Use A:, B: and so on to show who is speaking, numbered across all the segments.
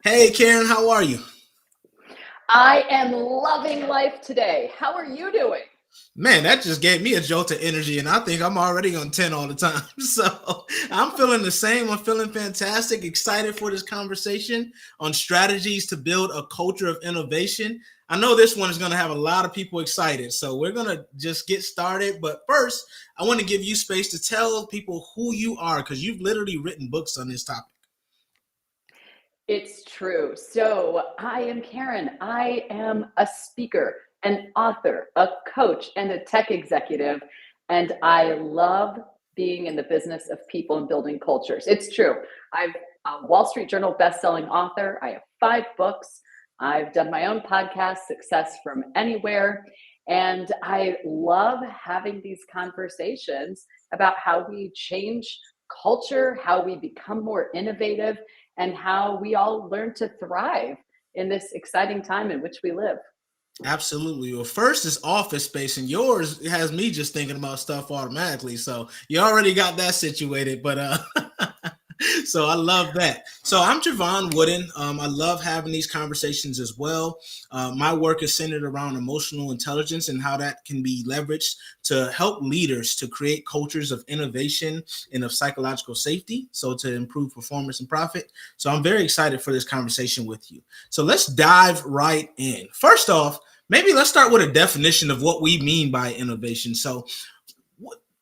A: Hey, Karen, how are you?
B: I am loving life today. How are you doing?
A: Man, that just gave me a jolt of energy, and I think I'm already on 10 all the time. So I'm feeling the same. I'm feeling fantastic, excited for this conversation on strategies to build a culture of innovation. I know this one is going to have a lot of people excited. So we're going to just get started. But first, I want to give you space to tell people who you are because you've literally written books on this topic.
B: It's true. So, I am Karen. I am a speaker, an author, a coach, and a tech executive. And I love being in the business of people and building cultures. It's true. I'm a Wall Street Journal bestselling author. I have 5 books. I've done my own podcast, Success from Anywhere. And I love having these conversations about how we change culture, how we become more innovative, and how we all learn to thrive in this exciting time in which we live.
A: Absolutely. Well, first is Office Space, and yours has me just thinking about stuff automatically. So you already got that situated, but so I love that. So I'm Jevon Wooden. I love having these conversations as well. My work is centered around emotional intelligence and how that can be leveraged to help leaders to create cultures of innovation and of psychological safety, so to improve performance and profit. So I'm very excited for this conversation with you. So let's dive right in. First off, maybe let's start with a definition of what we mean by innovation. So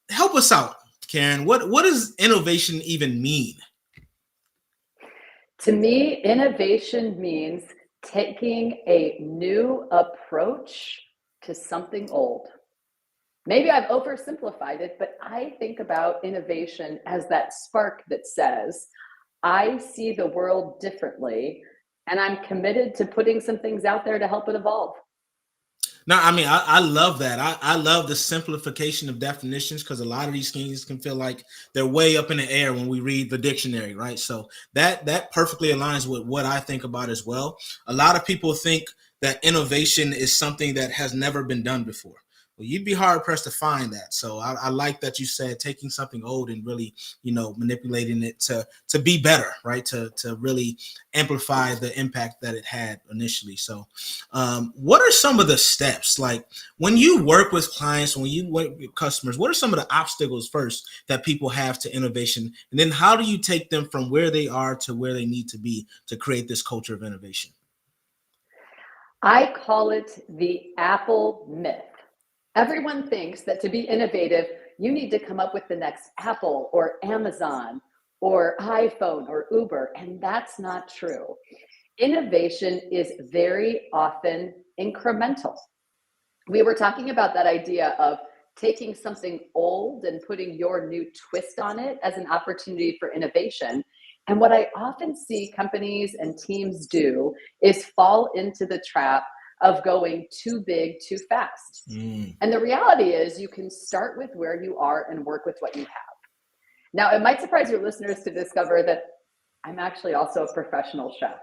A: help us out, Karen. What does innovation even mean?
B: To me, innovation means taking a new approach to something old. Maybe I've oversimplified it, but I think about innovation as that spark that says, I see the world differently, and I'm committed to putting some things out there to help it evolve.
A: No, I mean, I love that. I love the simplification of definitions because a lot of these things can feel like they're way up in the air when we read the dictionary, right? So that perfectly aligns with what I think about as well. A lot of people think that innovation is something that has never been done before. Well, you'd be hard pressed to find that. So I like that you said taking something old and really, manipulating it to be better, right? To really amplify the impact that it had initially. So what are some of the steps, like when you work with clients, when you work with customers, what are some of the obstacles first that people have to innovation, and then how do you take them from where they are to where they need to be to create this culture of innovation?
B: I call it the Apple myth. Everyone thinks that to be innovative, you need to come up with the next Apple or Amazon or iPhone or Uber, and that's not true. Innovation is very often incremental. We were talking about that idea of taking something old and putting your new twist on it as an opportunity for innovation. And what I often see companies and teams do is fall into the trap of going too big too fast.
A: Mm.
B: And the reality is, you can start with where you are and work with what you have. Now, it might surprise your listeners to discover that I'm actually also a professional chef.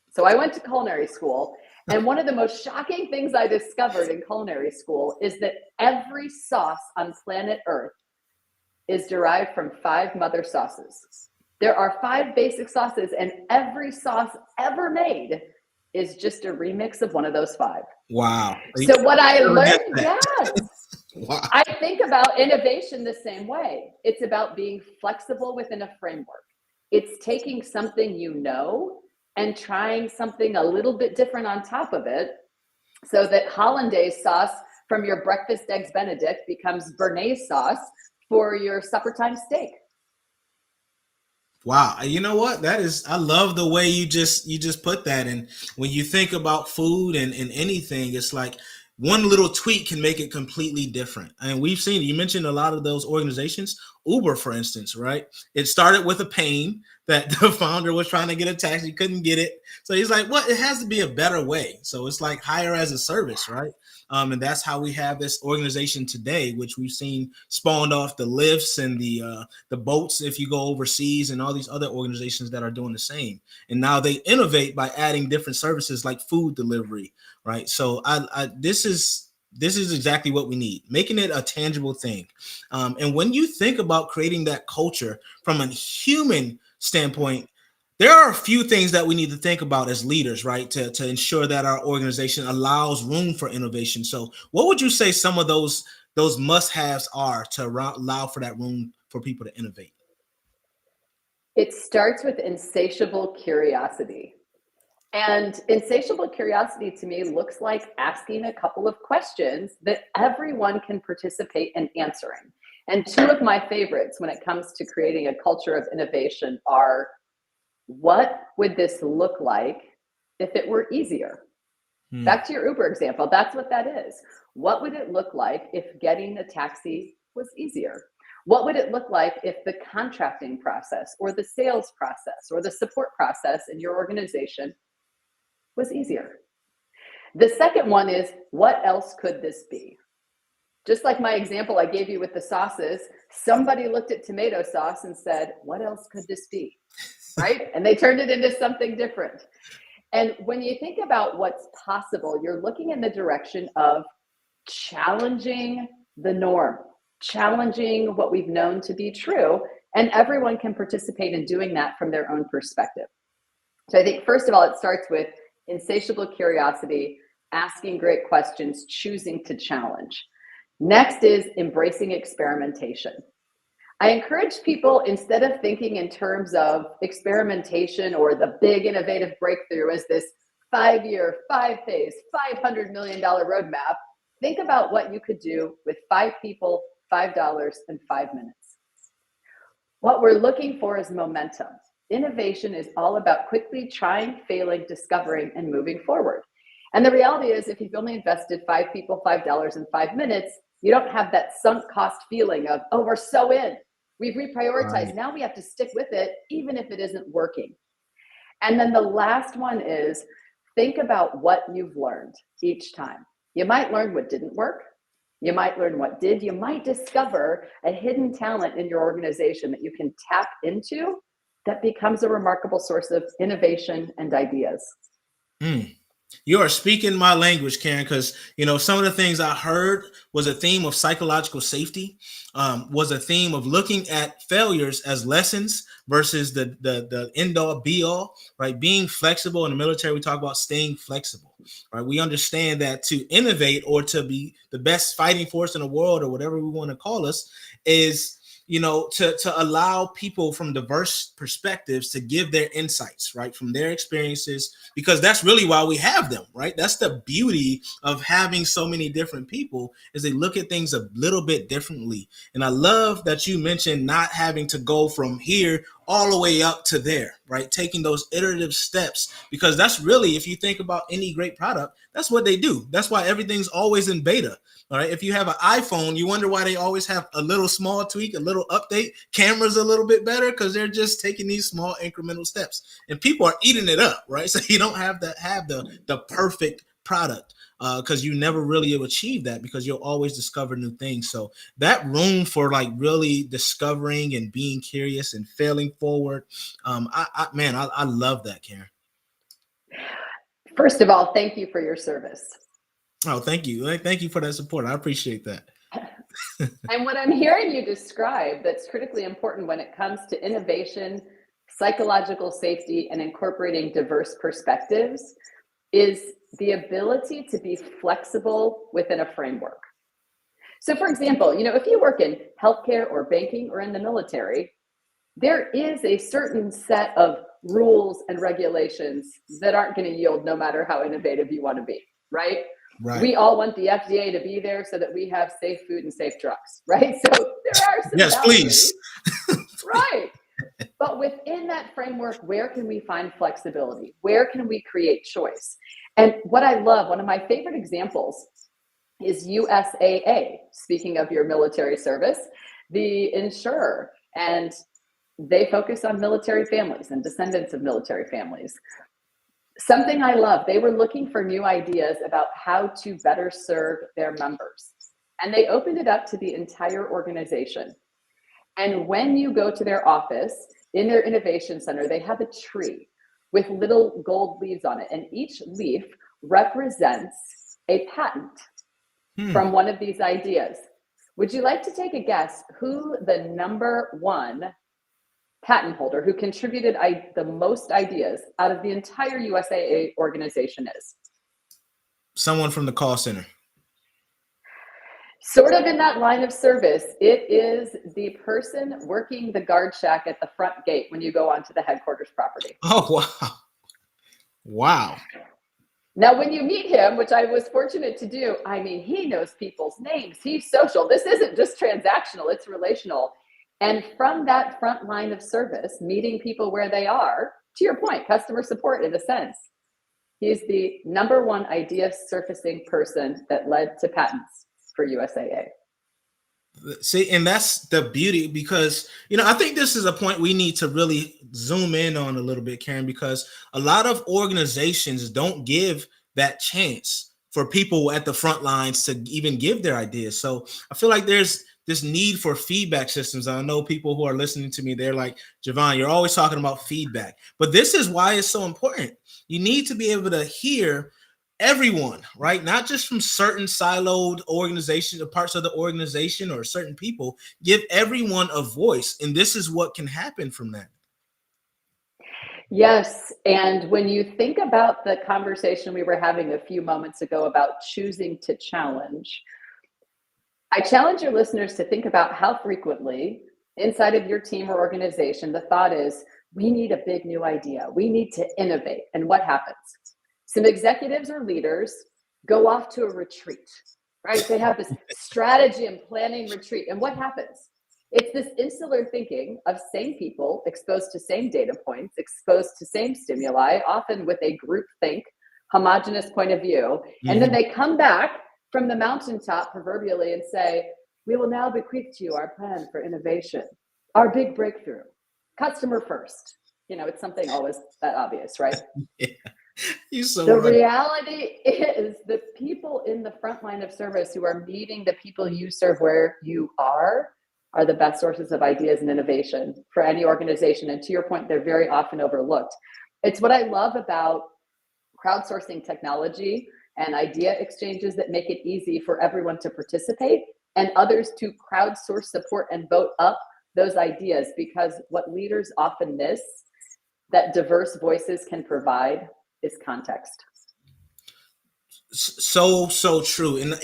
B: So I went to culinary school, and one of the most shocking things I discovered in culinary school is that every sauce on planet Earth is derived from 5 mother sauces. There are 5 basic sauces, and every sauce ever made is just a remix of one of those 5.
A: Wow.
B: So what I
A: Never get
B: learned,
A: that.
B: yes,
A: Wow.
B: I think about innovation the same way. It's about being flexible within a framework. It's taking something you know and trying something a little bit different on top of it, so that hollandaise sauce from your breakfast eggs benedict becomes béarnaise sauce for your supper time steak.
A: Wow, you know what? That is, I love the way you just put that. And when you think about food and anything, it's like one little tweak can make it completely different. And we've seen, you mentioned a lot of those organizations, Uber, for instance, right? It started with a pain that the founder was trying to get a taxi, couldn't get it. So he's like, well, it has to be a better way. So it's like hire as a service, right? And that's how we have this organization today, which we've seen spawned off the lifts and the boats if you go overseas, and all these other organizations that are doing the same. And now they innovate by adding different services like food delivery, right? So this is exactly what we need, making it a tangible thing. And when you think about creating that culture from a human standpoint, There are a few things that we need to think about as leaders, right, to ensure that our organization allows room for innovation. So what would you say some of those must-haves are to allow for that room for people to innovate?
B: It starts with insatiable curiosity. And insatiable curiosity to me looks like asking a couple of questions that everyone can participate in answering. And two of my favorites when it comes to creating a culture of innovation are, what would this look like if it were easier?
A: Hmm.
B: Back to your Uber example, that's what that is. What would it look like if getting a taxi was easier? What would it look like if the contracting process or the sales process or the support process in your organization was easier? The second one is, what else could this be? Just like my example I gave you with the sauces, somebody looked at tomato sauce and said, what else could this be? Right? And they turned it into something different. And when you think about what's possible, you're looking in the direction of challenging the norm, challenging what we've known to be true. And everyone can participate in doing that from their own perspective. So I think, first of all, it starts with insatiable curiosity, asking great questions, choosing to challenge. Next is embracing experimentation. I encourage people, instead of thinking in terms of experimentation or the big innovative breakthrough as this 5-year, 5-phase, $500 million roadmap, think about what you could do with 5 people, $5, and 5 minutes. What we're looking for is momentum. Innovation is all about quickly trying, failing, discovering, and moving forward. And the reality is, if you've only invested 5 people, $5 in 5 minutes, you don't have that sunk cost feeling of, oh, we're so in. We've reprioritized.
A: Right.
B: Now we have to stick with it, even if it isn't working. And then the last one is, think about what you've learned each time. You might learn what didn't work. You might learn what did. You might discover a hidden talent in your organization that you can tap into that becomes a remarkable source of innovation and ideas.
A: Hmm. You are speaking my language, Karen, because some of the things I heard was a theme of psychological safety, was a theme of looking at failures as lessons versus the end all be all, right? Being flexible in the military, we talk about staying flexible, right? We understand that to innovate or to be the best fighting force in the world or whatever we want to call us is to allow people from diverse perspectives to give their insights, right, from their experiences, because that's really why we have them, right? That's the beauty of having so many different people, is they look at things a little bit differently. And I love that you mentioned not having to go from here all the way up to there, right? Taking those iterative steps, because that's really, if you think about any great product, that's what they do. That's why everything's always in beta. All right. If you have an iPhone, you wonder why they always have a little small tweak, a little update, cameras a little bit better, because they're just taking these small incremental steps. And people are eating it up, right? So you don't have the perfect product, because you never really achieve that, because you'll always discover new things. So that room for like really discovering and being curious and failing forward, I love that, Karen.
B: First of all, thank you for your service.
A: Oh, thank you. Thank you for that support. I appreciate that.
B: And what I'm hearing you describe that's critically important when it comes to innovation, psychological safety, and incorporating diverse perspectives is the ability to be flexible within a framework. So, for example, if you work in healthcare or banking or in the military, there is a certain set of rules and regulations that aren't going to yield no matter how innovative you want to be, right?
A: Right.
B: We all want the FDA to be there so that we have safe food and safe drugs, right? So there are some
A: Yes,
B: boundaries,
A: please.
B: right? But within that framework, where can we find flexibility? Where can we create choice? And what I love, one of my favorite examples is USAA. Speaking of your military service, the insurer, and they focus on military families and descendants of military families. Something I love, they were looking for new ideas about how to better serve their members. And they opened it up to the entire organization. And when you go to their office, in their innovation center, they have a tree with little gold leaves on it. And each leaf represents a patent from one of these ideas. Would you like to take a guess who the number one patent holder who contributed the most ideas out of the entire USAA organization is?
A: Someone from the call center.
B: Sort of in that line of service, it is the person working the guard shack at the front gate when you go onto the headquarters property.
A: Oh, wow. Wow.
B: Now, when you meet him, which I was fortunate to do, I mean, he knows people's names. He's social. This isn't just transactional, it's relational. And from that front line of service, meeting people where they are, to your point, customer support in a sense, he's the number one idea surfacing person that led to patents for USAA.
A: See, and that's the beauty, because, I think this is a point we need to really zoom in on a little bit, Karen, because a lot of organizations don't give that chance for people at the front lines to even give their ideas. So I feel like there's this need for feedback systems. I know people who are listening to me, they're like, Jevon, you're always talking about feedback, but this is why it's so important. You need to be able to hear everyone, right? Not just from certain siloed organizations or parts of the organization or certain people. Give everyone a voice. And this is what can happen from that.
B: Yes. And when you think about the conversation we were having a few moments ago about choosing to challenge, I challenge your listeners to think about how frequently inside of your team or organization, the thought is, we need a big new idea. We need to innovate. And what happens? Some executives or leaders go off to a retreat, right? They have this strategy and planning retreat. And what happens? It's this insular thinking of same people exposed to same data points, exposed to same stimuli, often with a group think, homogenous point of view. Mm-hmm. And then they come back from the mountaintop proverbially and say, we will now bequeath to you our plan for innovation, our big breakthrough, customer first. It's something always that obvious, right?
A: Yeah.
B: The reality is the people in the front line of service who are meeting the people you serve where you are the best sources of ideas and innovation for any organization. And to your point, they're very often overlooked. It's what I love about crowdsourcing technology and idea exchanges that make it easy for everyone to participate and others to crowdsource, support, and vote up those ideas, because what leaders often miss that diverse voices can provide is context.
A: So true. And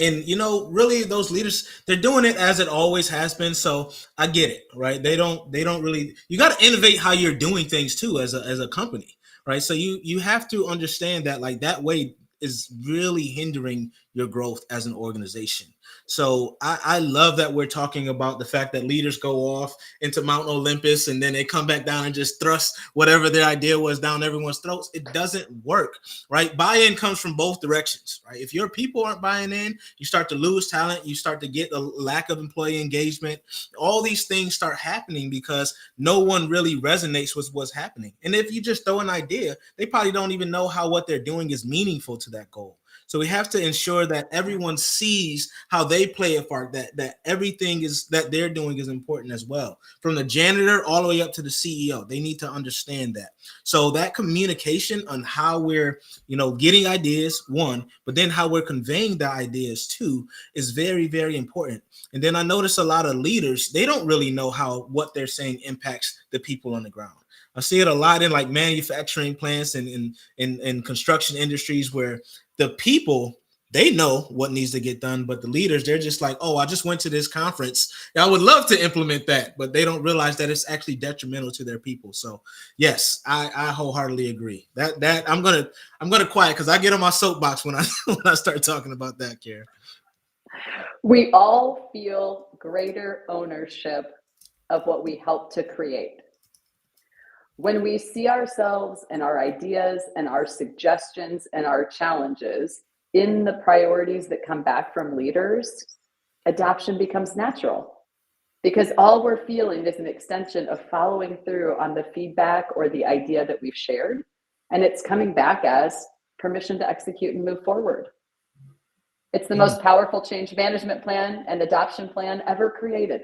A: really those leaders, they're doing it as it always has been. So I get it, right? They don't really, you got to innovate how you're doing things too as a company, right? So you have to understand that, like, that way is really hindering your growth as an organization. So I love that we're talking about the fact that leaders go off into Mount Olympus and then they come back down and just thrust whatever their idea was down everyone's throats. It doesn't work, right? Buy-in comes from both directions, right? If your people aren't buying in, you start to lose talent. You start to get a lack of employee engagement. All these things start happening because no one really resonates with what's happening. And if you just throw an idea, they probably don't even know how what they're doing is meaningful to that goal. So we have to ensure that everyone sees how they play a part, that everything is that they're doing is important as well. From the janitor all the way up to the CEO, they need to understand that. So that communication on how we're, getting ideas, one, but then how we're conveying the ideas two is very, very important. And then I notice a lot of leaders, they don't really know how what they're saying impacts the people on the ground. I see it a lot in like manufacturing plants and in construction industries where the people, they know what needs to get done, but the leaders, they're just like, oh, I just went to this conference. I would love to implement that, but they don't realize that it's actually detrimental to their people. So yes, I wholeheartedly agree. That I'm gonna quiet because I get on my soapbox when I start talking about that, Karen.
B: We all feel greater ownership of what we help to create. When we see ourselves and our ideas and our suggestions and our challenges in the priorities that come back from leaders, adoption becomes natural, because all we're feeling is an extension of following through on the feedback or the idea that we've shared, and it's coming back as permission to execute and move forward. It's the most powerful change management plan and adoption plan ever created.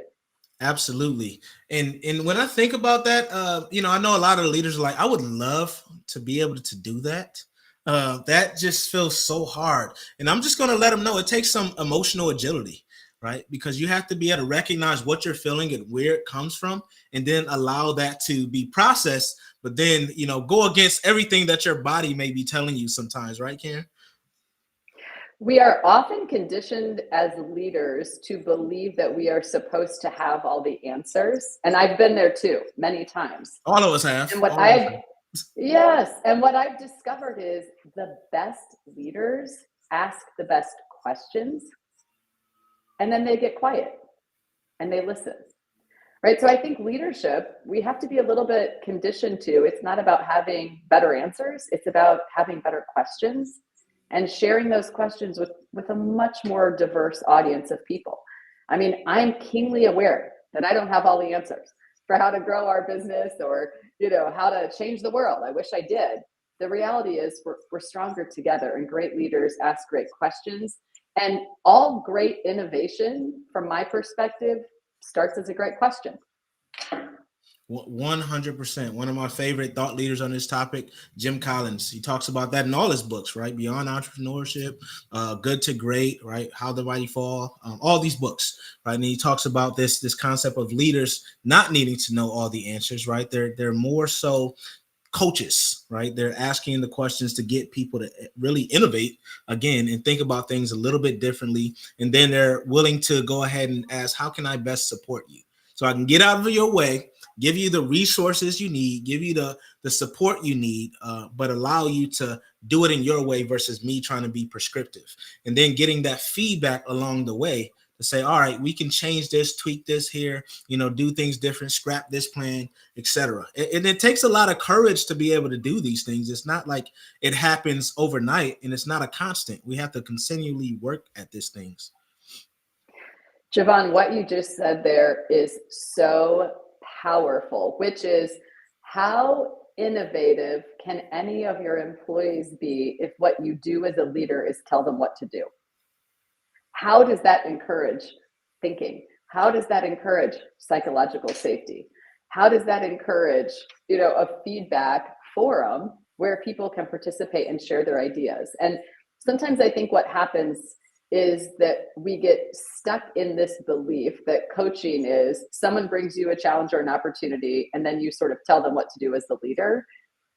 A: Absolutely. And when I think about that, I know a lot of the leaders are like, I would love to be able to do that. That just feels so hard. And I'm just going to let them know it takes some emotional agility. right? Because you have to be able to recognize what you're feeling and where it comes from, and then allow that to be processed, but then, go against everything that your body may be telling you sometimes, right, Karen?
B: We are often conditioned as leaders to believe that we are supposed to have all the answers. And I've been there too, many times.
A: All of us have.
B: And what
A: All of us
B: I've,
A: have.
B: yes, and what I've discovered is the best leaders ask the best questions, and then they get quiet and they listen. Right. So I think leadership, we have to be a little bit conditioned to, it's not about having better answers, it's about having better questions and sharing those questions with a much more diverse audience of people. I mean, I'm keenly aware that I don't have all the answers for how to grow our business or, how to change the world. I wish I did. The reality is we're stronger together, and great leaders ask great questions. And all great innovation, from my perspective, starts as a great question.
A: 100%. One of my favorite thought leaders on this topic, Jim Collins. He talks about that in all his books, right? Beyond Entrepreneurship, Good to Great, right? How the Mighty Fall, all these books, right? And he talks about this concept of leaders not needing to know all the answers, right? They're more so coaches, right? They're asking the questions to get people to really innovate again and think about things a little bit differently. And then they're willing to go ahead and ask, how can I best support you? So I can get out of your way, give you the resources you need, give you the support you need, but allow you to do it in your way versus me trying to be prescriptive. And then getting that feedback along the way to say, all right, we can change this, tweak this here, do things different, scrap this plan, etc. And it takes a lot of courage to be able to do these things. It's not like it happens overnight, and it's not a constant. We have to continually work at these things.
B: Jevon, what you just said there is so powerful, which is, how innovative can any of your employees be if what you do as a leader is tell them what to do? How does that encourage thinking? How does that encourage psychological safety? How does that encourage, a feedback forum where people can participate and share their ideas? And sometimes I think what happens is that we get stuck in this belief that coaching is someone brings you a challenge or an opportunity, and then you sort of tell them what to do as the leader.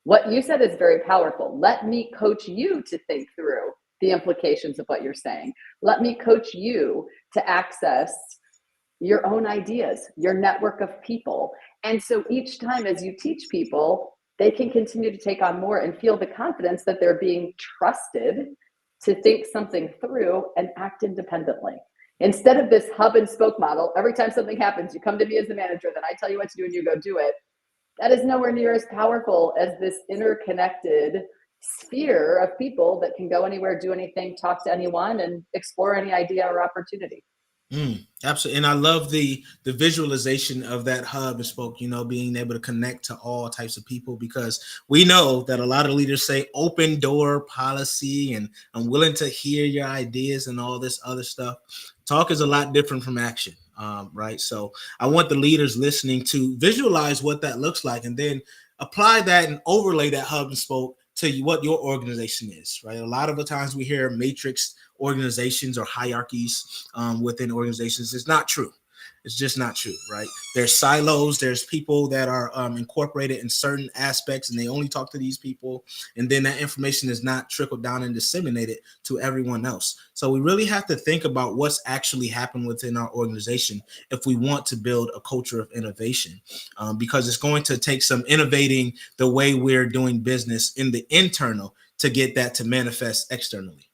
B: What you said is very powerful. Let me coach you to think through the implications of what you're saying. Let me coach you to access your own ideas, your network of people. And so each time as you teach people, they can continue to take on more and feel the confidence that they're being trusted to think something through and act independently. Instead of this hub and spoke model, every time something happens, you come to me as the manager, then I tell you what to do and you go do it. That is nowhere near as powerful as this interconnected sphere of people that can go anywhere, do anything, talk to anyone, and explore any idea or opportunity.
A: Absolutely. And I love the visualization of that hub and spoke, being able to connect to all types of people, because we know that a lot of leaders say open door policy and I'm willing to hear your ideas and all this other stuff. Talk is a lot different from action, right? So I want the leaders listening to visualize what that looks like, and then apply that and overlay that hub and spoke to what your organization is, right? A lot of the times we hear matrix organizations or hierarchies within organizations. It's not true. It's just not true, right? There's silos. There's people that are incorporated in certain aspects, and they only talk to these people. And then that information is not trickled down and disseminated to everyone else. So we really have to think about what's actually happened within our organization if we want to build a culture of innovation, because it's going to take some innovating the way we're doing business in the internal to get that to manifest externally.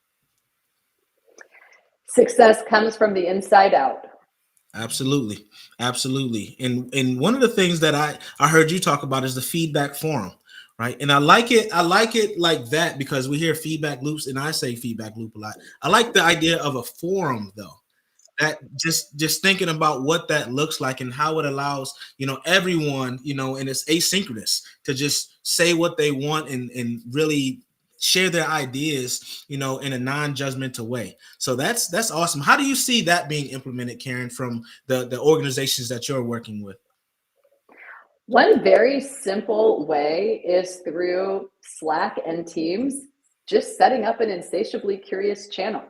B: Success comes from the inside out.
A: Absolutely. Absolutely. And one of the things that I heard you talk about is the feedback forum, right? And I like it like that, because we hear feedback loops, and I say feedback loop a lot. I like the idea of a forum, though. That just thinking about what that looks like and how it allows, everyone, and it's asynchronous, to just say what they want and really share their ideas, in a non-judgmental way. So that's awesome. How do you see that being implemented, Karen, from the organizations that you're working with?
B: One very simple way is through Slack and Teams, just setting up an insatiably curious channel.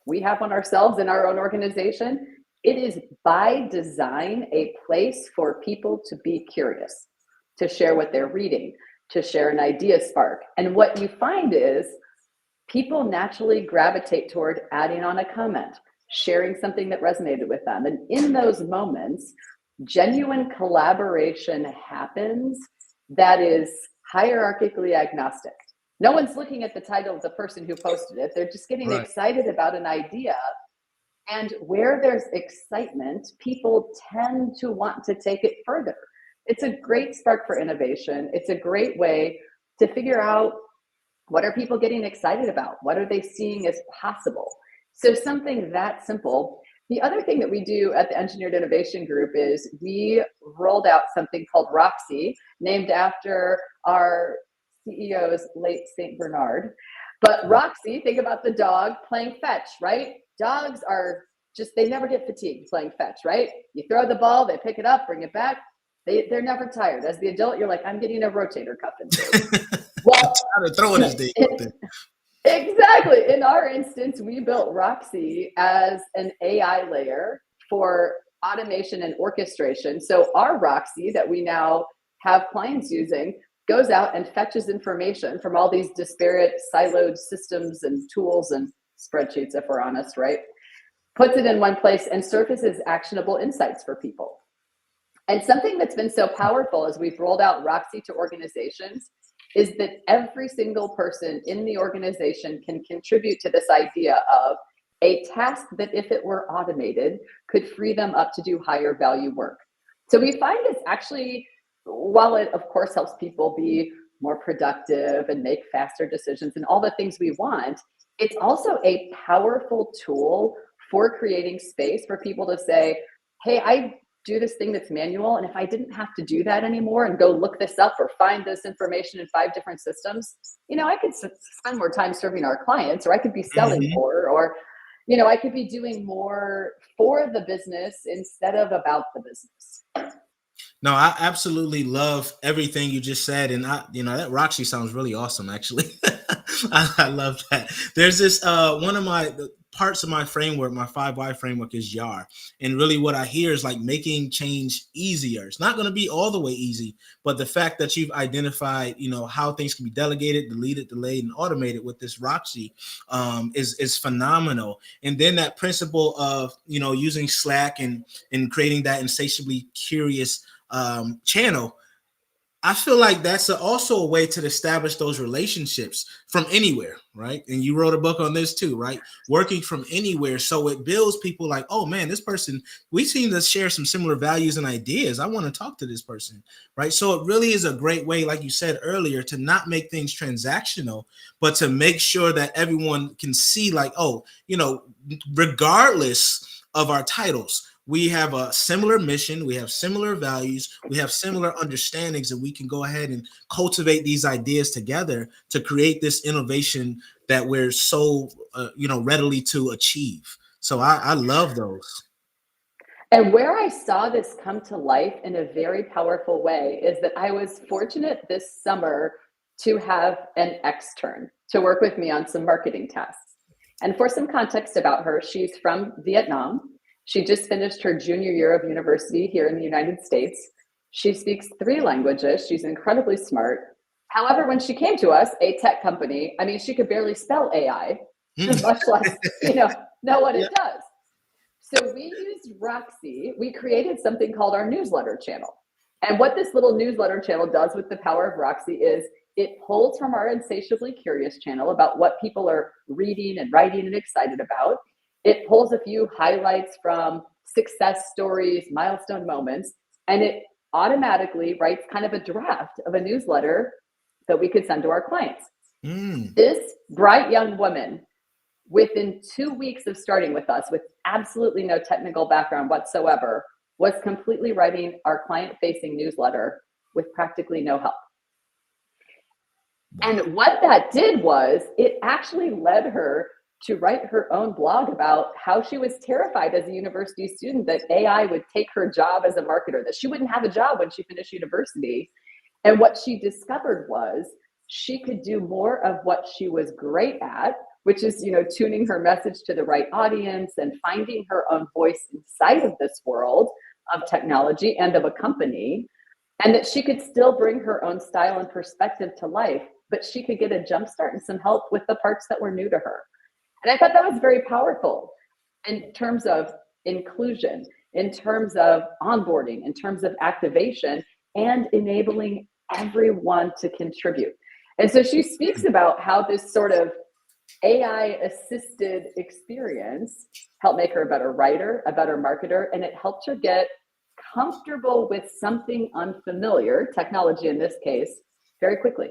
B: We have one ourselves in our own organization. It is by design a place for people to be curious, to share what they're reading, to share an idea spark. And what you find is people naturally gravitate toward adding on a comment, sharing something that resonated with them. And in those moments, genuine collaboration happens that is hierarchically agnostic. No one's looking at the title of the person who posted it. They're just getting excited about an idea. And where there's excitement, people tend to want to take it further. It's a great spark for innovation. It's a great way to figure out, what are people getting excited about? What are they seeing as possible? So something that simple. The other thing that we do at the Engineered Innovation Group is we rolled out something called Roxy, named after our CEO's late St. Bernard. But Roxy, think about the dog playing fetch, right? Dogs are just, they never get fatigued playing fetch, right? You throw the ball, they pick it up, bring it back. They're never tired. As the adult, you're like, I'm getting a rotator cuff into. Well,
A: throwing this thing.
B: Exactly. In our instance, we built Roxy as an AI layer for automation and orchestration. So our Roxy that we now have clients using goes out and fetches information from all these disparate siloed systems and tools and spreadsheets, if we're honest, right? Puts it in one place and surfaces actionable insights for people. And something that's been so powerful as we've rolled out Roxy to organizations is that every single person in the organization can contribute to this idea of a task that, if it were automated, could free them up to do higher value work. So we find it's actually, while it of course helps people be more productive and make faster decisions and all the things we want, it's also a powerful tool for creating space for people to say, hey, I do this thing that's manual, and if I didn't have to do that anymore and go look this up or find this information in 5 different systems, I could spend more time serving our clients, or I could be selling more, or I could be doing more for the business instead of about the business.
A: No, I absolutely love everything you just said. And that Roxy sounds really awesome, actually. I love that. There's this, one of the parts of my framework, my 5 Why framework, is YAR. And really what I hear is like making change easier. It's not going to be all the way easy, but the fact that you've identified, how things can be delegated, deleted, delayed, and automated with this Roxy is phenomenal. And then that principle of, using Slack and creating that insatiably curious channel, I feel like that's also a way to establish those relationships from anywhere, right? And you wrote a book on this too, right? Working from anywhere. So it builds people like, oh man, this person, we seem to share some similar values and ideas. I want to talk to this person, right? So it really is a great way, like you said earlier, to not make things transactional, but to make sure that everyone can see like, oh, regardless of our titles, we have a similar mission, we have similar values, we have similar understandings, and we can go ahead and cultivate these ideas together to create this innovation that we're so, readily to achieve. So I love those.
B: And where I saw this come to life in a very powerful way is that I was fortunate this summer to have an extern to work with me on some marketing tasks. And for some context about her, she's from Vietnam. She just finished her junior year of university here in the United States. She speaks 3 languages. She's incredibly smart. However, when she came to us, a tech company, she could barely spell AI, much less, know what it does. So we used Roxy. We created something called our newsletter channel. And what this little newsletter channel does with the power of Roxy is it pulls from our insatiably curious channel about what people are reading and writing and excited about. It pulls a few highlights from success stories, milestone moments, and it automatically writes kind of a draft of a newsletter that we could send to our clients. This bright young woman, within 2 weeks of starting with us, with absolutely no technical background whatsoever, was completely writing our client-facing newsletter with practically no help. And what that did was it actually led her to write her own blog about how she was terrified as a university student that AI would take her job as a marketer, that she wouldn't have a job when she finished university. And what she discovered was she could do more of what she was great at, which is, tuning her message to the right audience and finding her own voice inside of this world of technology and of a company, and that she could still bring her own style and perspective to life, but she could get a jump start and some help with the parts that were new to her. And I thought that was very powerful in terms of inclusion, in terms of onboarding, in terms of activation, and enabling everyone to contribute. And so she speaks about how this sort of AI assisted experience helped make her a better writer, a better marketer, and it helped her get comfortable with something unfamiliar, technology in this case, very quickly.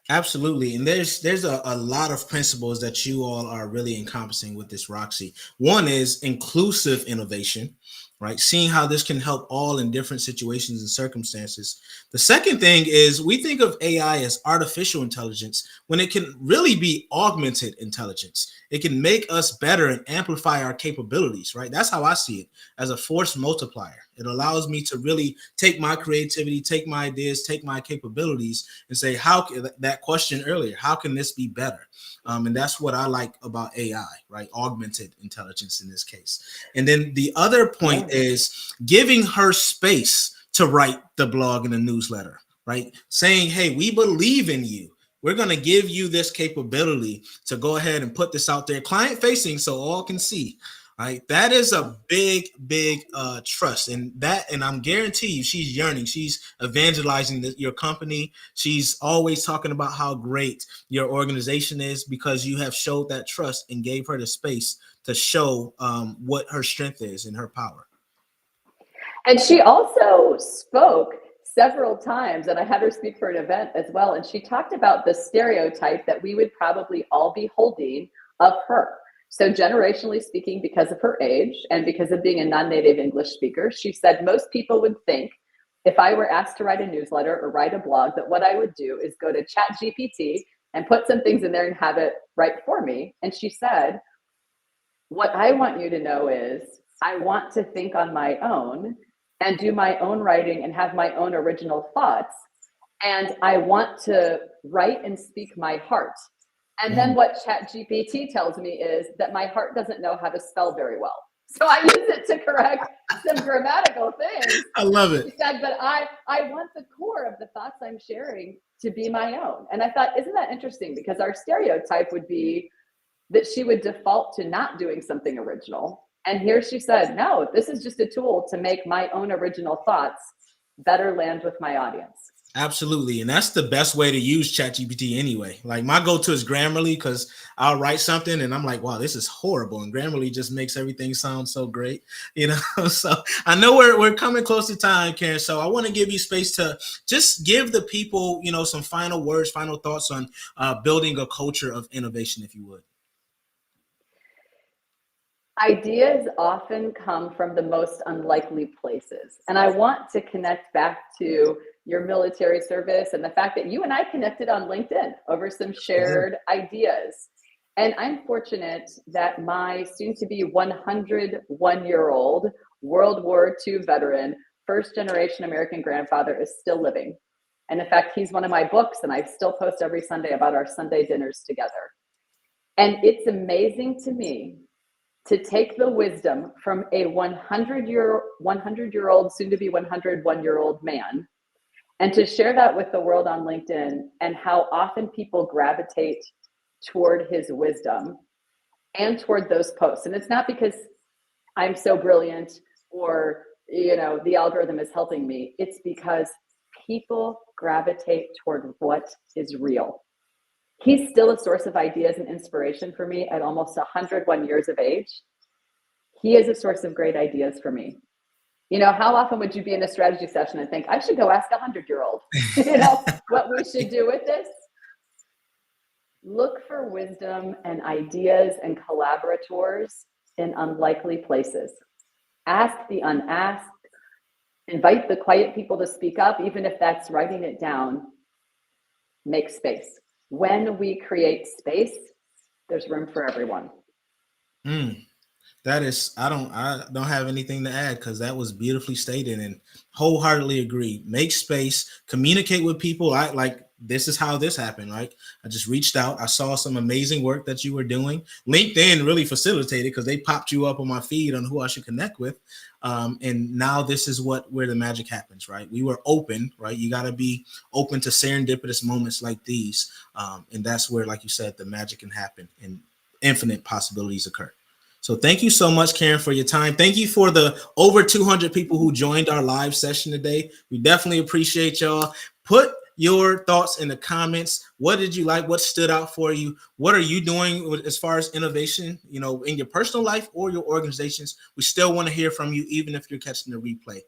A: Absolutely. And there's a lot of principles that you all are really encompassing with this, Roxy. One is inclusive innovation, right? Seeing how this can help all in different situations and circumstances. The second thing is we think of AI as artificial intelligence when it can really be augmented intelligence. It can make us better and amplify our capabilities, right? That's how I see it, as a force multiplier. It allows me to really take my creativity, take my ideas, take my capabilities and say, how can that question earlier, how can this be better? And that's what I like about AI, right? Augmented intelligence in this case. And then the other point is giving her space to write the blog and the newsletter, right? Saying, hey, we believe in you. We're going to give you this capability to go ahead and put this out there, client facing, so all can see. Right, that is a big trust, and I'm guarantee you, she's yearning. She's evangelizing your company. She's always talking about how great your organization is because you have showed that trust and gave her the space to show what her strength is and her power.
B: And she also spoke several times, and I had her speak for an event as well. And she talked about the stereotype that we would probably all be holding of her. So generationally speaking, because of her age and because of being a non-native English speaker, she said most people would think if I were asked to write a newsletter or write a blog, that what I would do is go to ChatGPT and put some things in there and have it write for me. And she said, what I want you to know is I want to think on my own and do my own writing and have my own original thoughts. And I want to write and speak my heart. And then what ChatGPT tells me is that my heart doesn't know how to spell very well. So I use it to correct some grammatical things.
A: I love it.
B: She said, but I want the core of the thoughts I'm sharing to be my own. And I thought, isn't that interesting? Because our stereotype would be that she would default to not doing something original. And here she said, no, this is just a tool to make my own original thoughts better land with my audience.
A: Absolutely. And that's the best way to use ChatGPT anyway. Like my go-to is Grammarly because I'll write something and I'm like, wow, this is horrible. And Grammarly just makes everything sound so great, So I know we're coming close to time, Karen. So I want to give you space to just give the people, some final words, final thoughts on building a culture of innovation, if you would.
B: Ideas often come from the most unlikely places. And I want to connect back to your military service and the fact that you and I connected on LinkedIn over some shared ideas. And I'm fortunate that my soon-to-be 101-year-old World War II veteran, first-generation American grandfather is still living. And in fact, he's one of my books, and I still post every Sunday about our Sunday dinners together. And it's amazing to me to take the wisdom from a 100-year-old, soon-to-be 101-year-old man, and to share that with the world on LinkedIn, and how often people gravitate toward his wisdom and toward those posts. And it's not because I'm so brilliant or, the algorithm is helping me. It's because people gravitate toward what is real. He's still a source of ideas and inspiration for me at almost 101 years of age. He is a source of great ideas for me. How often would you be in a strategy session and think, I should go ask a 100-year-old, what we should do with this? Look for wisdom and ideas and collaborators in unlikely places. Ask the unasked. Invite the quiet people to speak up, even if that's writing it down. Make space. When we create space, there's room for everyone.
A: That is, I don't have anything to add because that was beautifully stated and wholeheartedly agree. Make space, communicate with people. this is how this happened, right? I just reached out. I saw some amazing work that you were doing. LinkedIn really facilitated because they popped you up on my feed on who I should connect with. And now this is where the magic happens, right? We were open, right? You got to be open to serendipitous moments like these. And that's where, like you said, the magic can happen and infinite possibilities occur. So thank you so much, Karen, for your time. Thank you for the over 200 people who joined our live session today. We definitely appreciate y'all. Put your thoughts in the comments. What did you like? What stood out for you? What are you doing as far as innovation, in your personal life or your organizations? We still want to hear from you, even if you're catching the replay.